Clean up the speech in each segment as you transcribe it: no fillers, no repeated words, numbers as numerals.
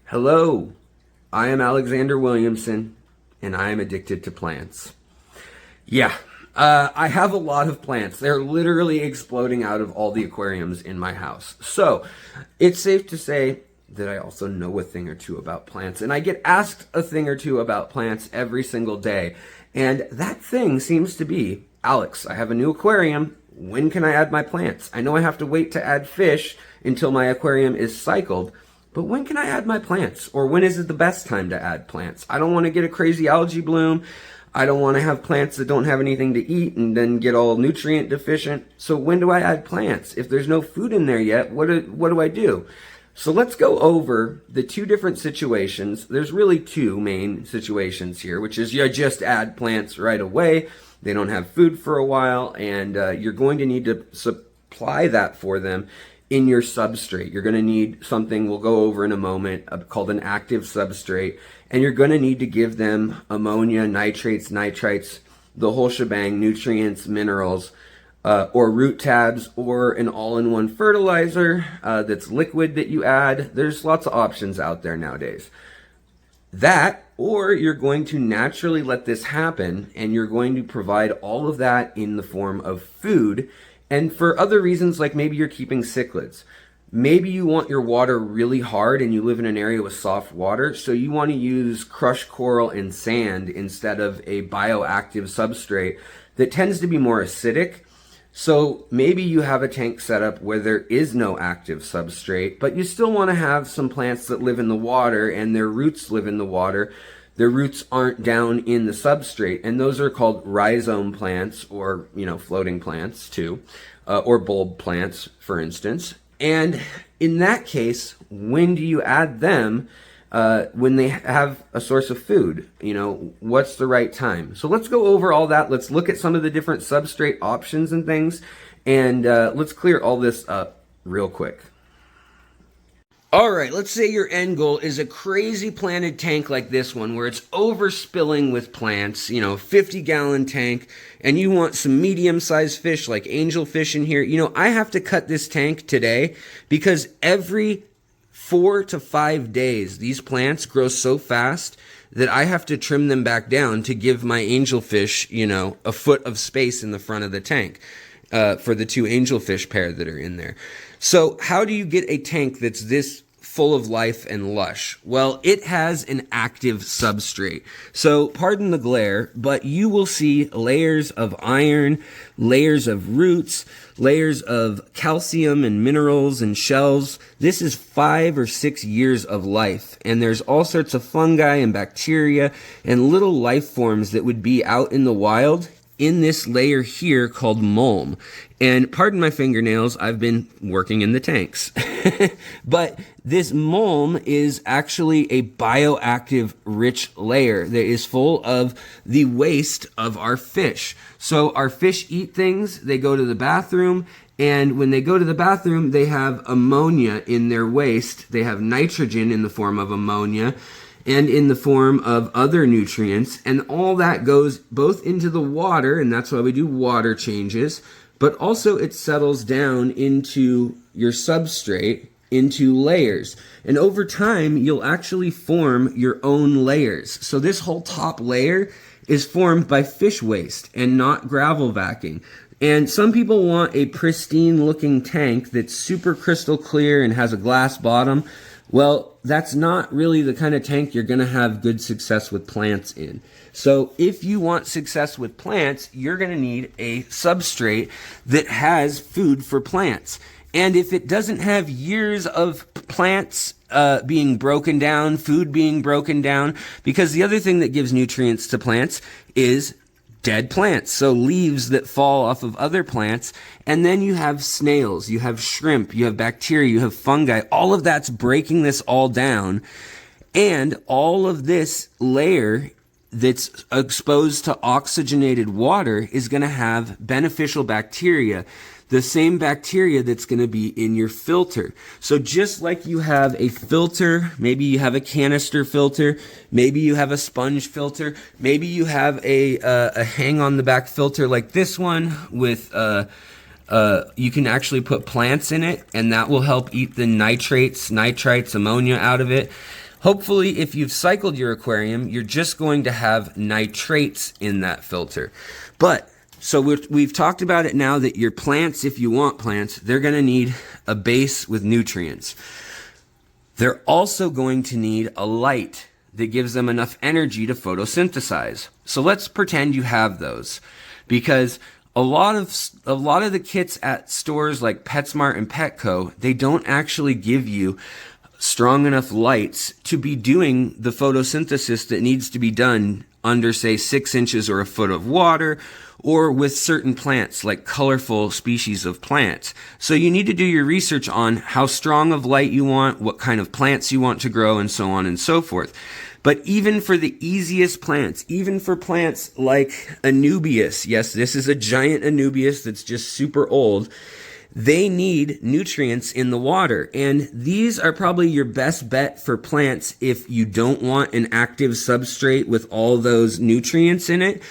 Hello, I am Alexander Williamson, and I am addicted to plants. Yeah, I have a lot of plants. They're literally exploding out of all the aquariums in my house. So, it's safe to say that I also know a thing or two about plants, and I get asked a thing or two about plants every single day. And that thing seems to be, Alex, I have a new aquarium. When can I add my plants? I know I have to wait to add fish until my aquarium is cycled, but when can I add my plants? Or when is it the best time to add plants? I don't want to get a crazy algae bloom. I don't want to have plants that don't have anything to eat and then get all nutrient deficient. So when do I add plants? If there's no food in there yet, what do I do? So let's go over the two different situations. There's really two main situations here, which is you just add plants right away. They don't have food for a while, and you're going to need to supply that for them in your substrate. You're going to need something we'll go over in a moment called an active substrate, and you're going to need to give them ammonia, nitrates, nitrites, the whole shebang, nutrients, minerals, or root tabs, or an all-in-one fertilizer that's liquid that you add. There's lots of options out there nowadays. That, or you're going to naturally let this happen, and you're going to provide all of that in the form of food. And for other reasons, like maybe you're keeping cichlids. Maybe you want your water really hard and you live in an area with soft water, so you want to use crushed coral and sand instead of a bioactive substrate that tends to be more acidic. So maybe you have a tank setup where there is no active substrate, but you still want to have some plants that live in the water and their roots live in the water. Their roots aren't down in the substrate, and those are called rhizome plants, or, floating plants too, or bulb plants, for instance. And in that case, when do you add them? When they have a source of food, what's the right time? So let's go over all that. Let's look at some of the different substrate options and things, and let's clear all this up real quick. All right, let's say your end goal is a crazy planted tank like this one where it's overspilling with plants, 50-gallon tank, and you want some medium-sized fish like angelfish in here. I have to cut this tank today because every 4 to 5 days, these plants grow so fast that I have to trim them back down to give my angelfish, a foot of space in the front of the tank for the two angelfish pair that are in there. So how do you get a tank that's this full of life and lush? Well, it has an active substrate. So pardon the glare, but you will see layers of iron, layers of roots, layers of calcium and minerals and shells. This is 5 or 6 years of life, and there's all sorts of fungi and bacteria and little life forms that would be out in the wild in this layer here called mulm. And pardon my fingernails, I've been working in the tanks. But this mulm is actually a bioactive rich layer that is full of the waste of our fish. So our fish eat things, they go to the bathroom, and when they go to the bathroom, they have ammonia in their waste. They have nitrogen in the form of ammonia and in the form of other nutrients, and all that goes both into the water, and that's why we do water changes, but also it settles down into your substrate, into layers. And over time, you'll actually form your own layers. So this whole top layer is formed by fish waste and not gravel vacking. And some people want a pristine looking tank that's super crystal clear and has a glass bottom. Well, that's not really the kind of tank you're going to have good success with plants in. So if you want success with plants, you're going to need a substrate that has food for plants. And if it doesn't have years of plants being broken down, food being broken down, because the other thing that gives nutrients to plants is dead plants, so leaves that fall off of other plants. And then you have snails, you have shrimp, you have bacteria, you have fungi. All of that's breaking this all down. And all of this layer that's exposed to oxygenated water is going to have beneficial bacteria, the same bacteria that's going to be in your filter. So just like you have a filter, maybe you have a canister filter, maybe you have a sponge filter, maybe you have a hang on the back filter like this one with you can actually put plants in it, and that will help eat the nitrates, nitrites, ammonia out of it. Hopefully, if you've cycled your aquarium, you're just going to have nitrates in that filter. But, so we've talked about it now that your plants, if you want plants, they're going to need a base with nutrients. They're also going to need a light that gives them enough energy to photosynthesize. So let's pretend you have those, because a lot of the kits at stores like PetSmart and Petco, they don't actually give you strong enough lights to be doing the photosynthesis that needs to be done under, say, 6 inches or a foot of water, or with certain plants, like colorful species of plants. So you need to do your research on how strong of light you want, what kind of plants you want to grow, and so on and so forth. But even for the easiest plants, even for plants like Anubias, yes, this is a giant Anubias that's just super old, they need nutrients in the water. And these are probably your best bet for plants if you don't want an active substrate with all those nutrients in it.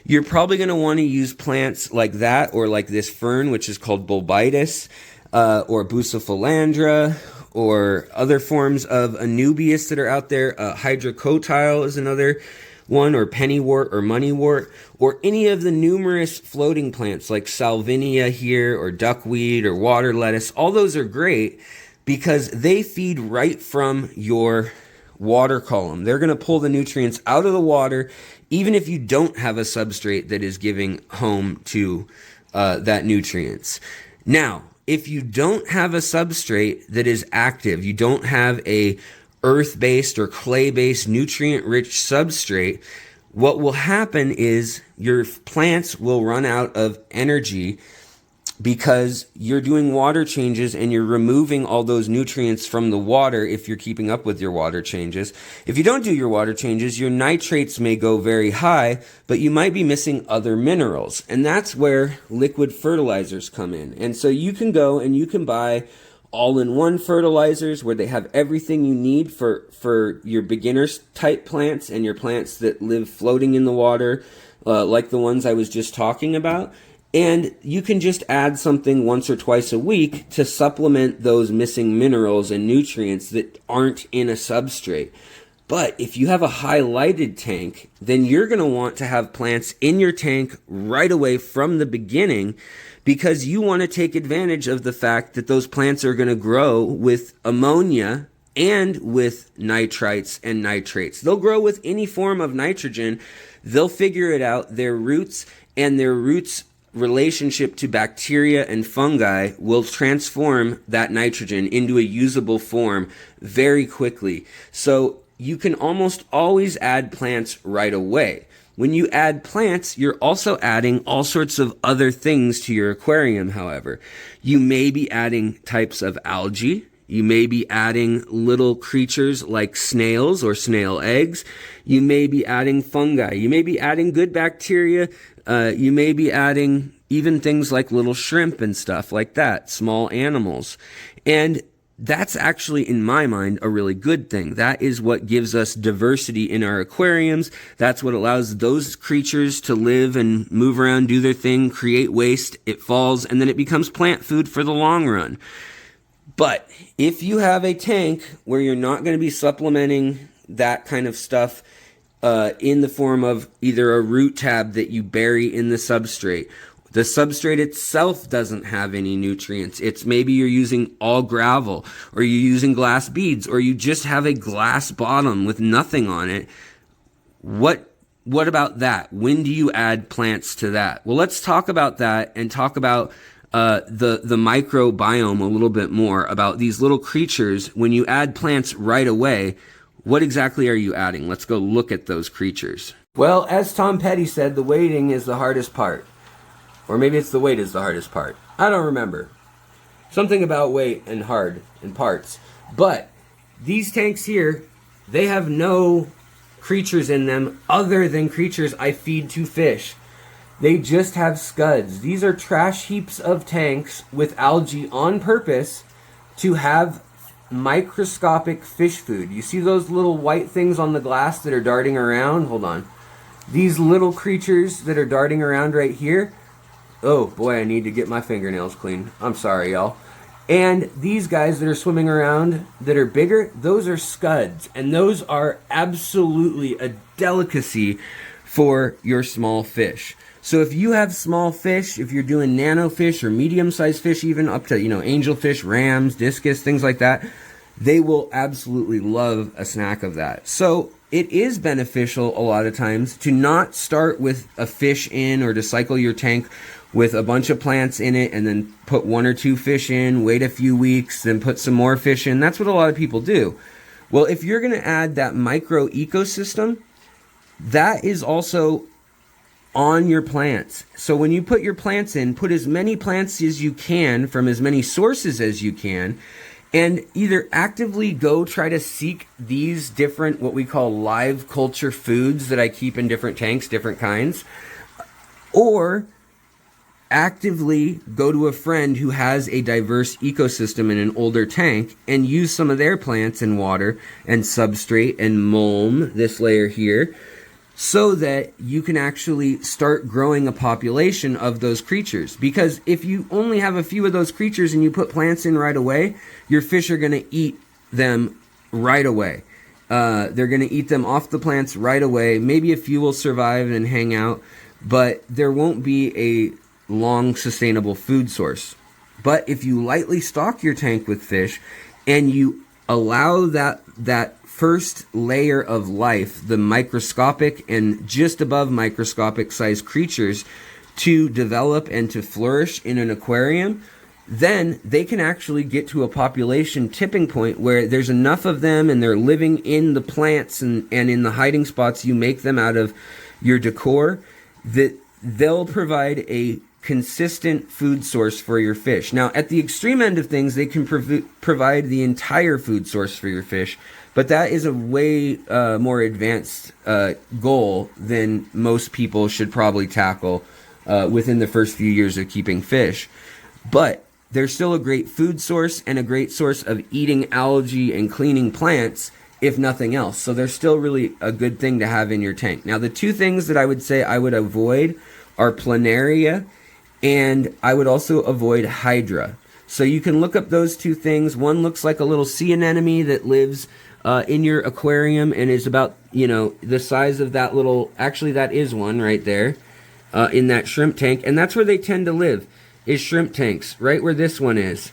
You're probably going to want to use plants like that, or like this fern, which is called Bulbitis, or Bucephalandra, or other forms of Anubias that are out there. Hydrocotyle is another one, or pennywort or moneywort, or any of the numerous floating plants like salvinia here, or duckweed, or water lettuce. All those are great because they feed right from your water column. They're going to pull the nutrients out of the water, even if you don't have a substrate that is giving home to that nutrients. Now, if you don't have a substrate that is active, you don't have a earth-based or clay-based nutrient-rich substrate, what will happen is your plants will run out of energy because you're doing water changes and you're removing all those nutrients from the water if you're keeping up with your water changes. If you don't do your water changes, your nitrates may go very high, but you might be missing other minerals. And that's where liquid fertilizers come in. And so you can go and you can buy all-in-one fertilizers where they have everything you need for your beginners type plants and your plants that live floating in the water, like the ones I was just talking about. And you can just add something once or twice a week to supplement those missing minerals and nutrients that aren't in a substrate. But if you have a highlighted tank, then you're going to want to have plants in your tank right away from the beginning, because you want to take advantage of the fact that those plants are going to grow with ammonia and with nitrites and nitrates. They'll grow with any form of nitrogen. They'll figure it out. Their roots relationship to bacteria and fungi will transform that nitrogen into a usable form very quickly. So you can almost always add plants right away. When you add plants, you're also adding all sorts of other things to your aquarium, however. You may be adding types of algae. You may be adding little creatures like snails or snail eggs. You may be adding fungi. You may be adding good bacteria. You may be adding even things like little shrimp and stuff like that, small animals. And that's actually, in my mind, a really good thing. That is what gives us diversity in our aquariums. That's what allows those creatures to live and move around, do their thing, create waste. It falls, and then it becomes plant food for the long run. But if you have a tank where you're not going to be supplementing that kind of stuff in the form of either a root tab that you bury in the substrate, the substrate itself doesn't have any nutrients. It's maybe you're using all gravel, or you're using glass beads, or you just have a glass bottom with nothing on it. What about that? When do you add plants to that? Well, let's talk about that and talk about the microbiome a little bit more, about these little creatures. When you add plants right away, what exactly are you adding? Let's go look at those creatures. Well, as Tom Petty said, the waiting is the hardest part. Or maybe it's the weight is the hardest part. I don't remember. Something about weight and hard and parts. But these tanks here, they have no creatures in them other than creatures I feed to fish. They just have scuds. These are trash heaps of tanks with algae on purpose to have microscopic fish food. You see those little white things on the glass that are darting around? Hold on. These little creatures that are darting around right here. Oh boy, I need to get my fingernails clean. I'm sorry, y'all. And these guys that are swimming around that are bigger, those are scuds. And those are absolutely a delicacy for your small fish. So if you have small fish, if you're doing nano fish or medium-sized fish, even up to, angelfish, rams, discus, things like that, they will absolutely love a snack of that. So it is beneficial a lot of times to not start with a fish in, or to cycle your tank with a bunch of plants in it and then put 1 or 2 fish in, wait a few weeks, then put some more fish in. That's what a lot of people do. Well, if you're going to add that micro ecosystem, that is also on your plants. So when you put your plants in, put as many plants as you can from as many sources as you can, and either actively go try to seek these different, what we call live culture foods that I keep in different tanks, different kinds, or actively go to a friend who has a diverse ecosystem in an older tank and use some of their plants and water and substrate and mulm, this layer here, so that you can actually start growing a population of those creatures. Because if you only have a few of those creatures and you put plants in right away, your fish are going to eat them right away. They're going to eat them off the plants right away. Maybe a few will survive and hang out, but there won't be a long sustainable food source. But if you lightly stock your tank with fish and you allow that first layer of life, the microscopic and just above microscopic sized creatures, to develop and to flourish in an aquarium, then they can actually get to a population tipping point where there's enough of them and they're living in the plants and in the hiding spots you make them out of your decor, that they'll provide a consistent food source for your fish. Now, at the extreme end of things, they can provide the entire food source for your fish, but that is a way more advanced goal than most people should probably tackle within the first few years of keeping fish. But they're still a great food source and a great source of eating algae and cleaning plants, if nothing else. So they're still really a good thing to have in your tank. Now, the two things that I would say I would avoid are planaria, and I would also avoid hydra. So you can look up those two things. One looks like a little sea anemone that lives in your aquarium and is about, the size of that little, actually that is one right there in that shrimp tank. And that's where they tend to live, is shrimp tanks, right where this one is.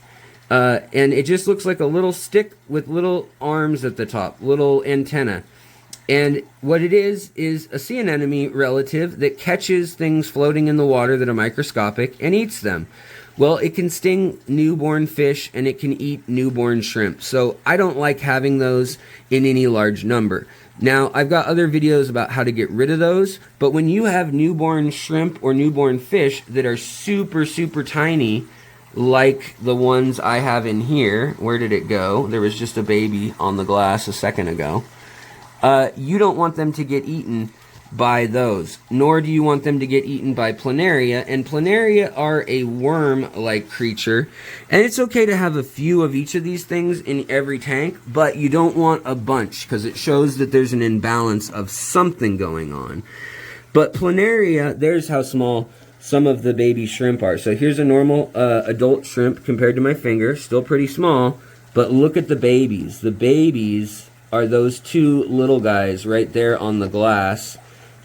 And it just looks like a little stick with little arms at the top, little antenna. And what it is a sea anemone relative that catches things floating in the water that are microscopic and eats them. Well, it can sting newborn fish and it can eat newborn shrimp. So I don't like having those in any large number. Now, I've got other videos about how to get rid of those, but when you have newborn shrimp or newborn fish that are super, super tiny, like the ones I have in here, where did it go? There was just a baby on the glass a second ago. You don't want them to get eaten by those, nor do you want them to get eaten by planaria. And planaria are a worm-like creature, and it's okay to have a few of each of these things in every tank, but you don't want a bunch because it shows that there's an imbalance of something going on. But planaria, there's how small some of the baby shrimp are. So here's a normal adult shrimp compared to my finger, still pretty small, but look at the babies. The babies are those two little guys right there on the glass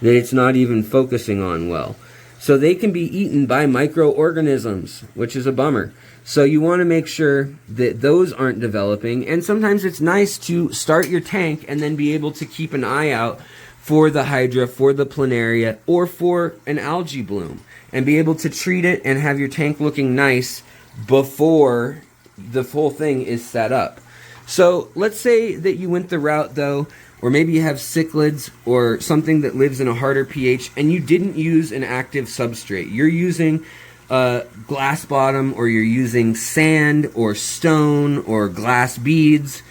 that it's not even focusing on well. So they can be eaten by microorganisms, which is a bummer. So you want to make sure that those aren't developing. And sometimes it's nice to start your tank and then be able to keep an eye out for the hydra, for the planaria, or for an algae bloom, and be able to treat it and have your tank looking nice before the full thing is set up. So let's say that you went the route, though, or maybe you have cichlids or something that lives in a harder pH, and you didn't use an active substrate. You're using glass bottom, or you're using sand or stone or glass beads,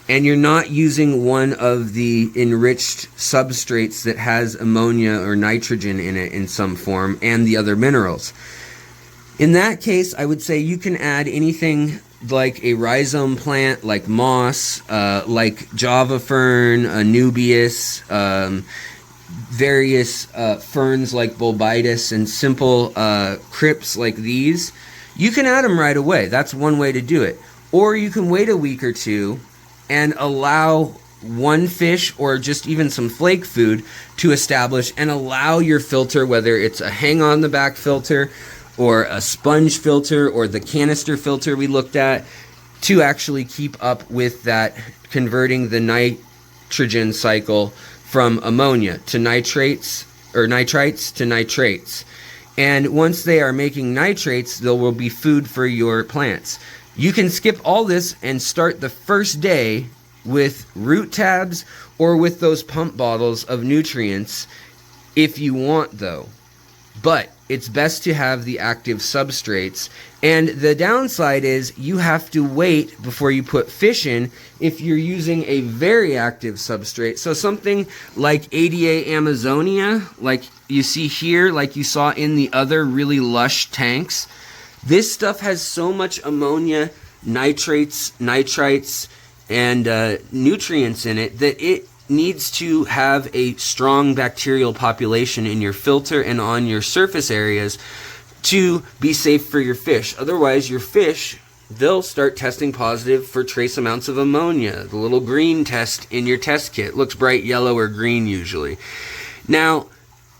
and you're not using one of the enriched substrates that has ammonia or nitrogen in it in some form and the other minerals. In that case, I would say you can add anything like a rhizome plant, like moss, like java fern, anubias, various ferns like bulbitis, and simple crypts like these. you can add them right away. That's one way to do it. Or you can wait a week or two and allow one fish or just even some flake food to establish and allow your filter, whether it's a hang on the back filter or a sponge filter or the canister filter we looked at, to actually keep up with that, converting the nitrogen cycle from ammonia to nitrates, or nitrites to nitrates. And once they are making nitrates, there will be food for your plants. You can skip all this and start the first day with root tabs or with those pump bottles of nutrients if you want, though. But it's best to have the active substrates. And the downside is you have to wait before you put fish in if you're using a very active substrate. So something like ADA Amazonia, like you see here, like you saw in the other really lush tanks, this stuff has so much ammonia, nitrates, nitrites, and nutrients in it that it needs to have a strong bacterial population in your filter and on your surface areas to be safe for your fish. Otherwise, your fish, they'll start testing positive for trace amounts of ammonia. The little green test in your test kit looks bright yellow or green usually. Now,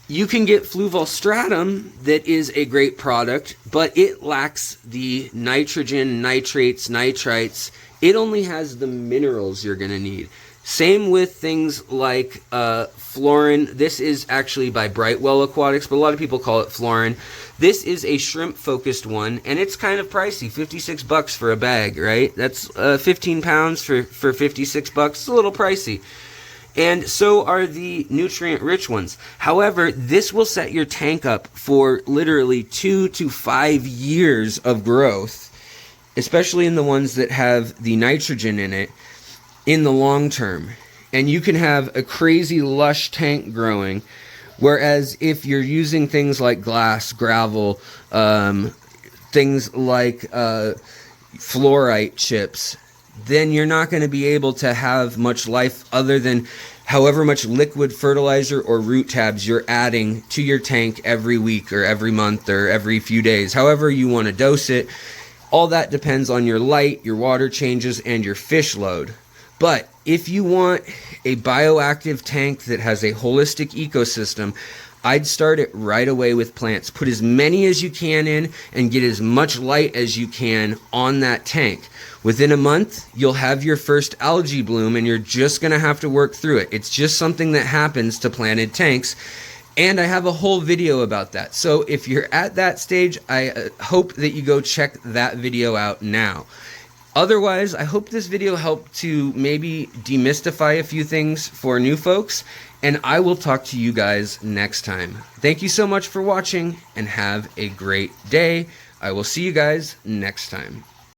you can get fluvalstratum that is a great product, but it lacks the nitrogen, nitrates, nitrites. It only has the minerals you're going to need. Same with things like fluorine. This is actually by Brightwell Aquatics, but a lot of people call it fluorine. This is a shrimp-focused one, and it's kind of pricey, $56 for a bag, right? That's 15 pounds for $56. It's a little pricey. And so are the nutrient-rich ones. However, this will set your tank up for literally 2 to 5 years of growth, especially in the ones that have the nitrogen in it, in the long term. And you can have a crazy lush tank growing, whereas if you're using things like glass, gravel, things like fluorite chips, then you're not going to be able to have much life other than however much liquid fertilizer or root tabs you're adding to your tank every week or every month or every few days, however you want to dose it. All that depends on your light, your water changes, and your fish load. But if you want a bioactive tank that has a holistic ecosystem, I'd start it right away with plants. Put as many as you can in and get as much light as you can on that tank. Within a month, you'll have your first algae bloom, and you're just going to have to work through it. It's just something that happens to planted tanks, and I have a whole video about that. So if you're at that stage, I hope that you go check that video out now. Otherwise, I hope this video helped to maybe demystify a few things for new folks, and I will talk to you guys next time. Thank you so much for watching, and have a great day. I will see you guys next time.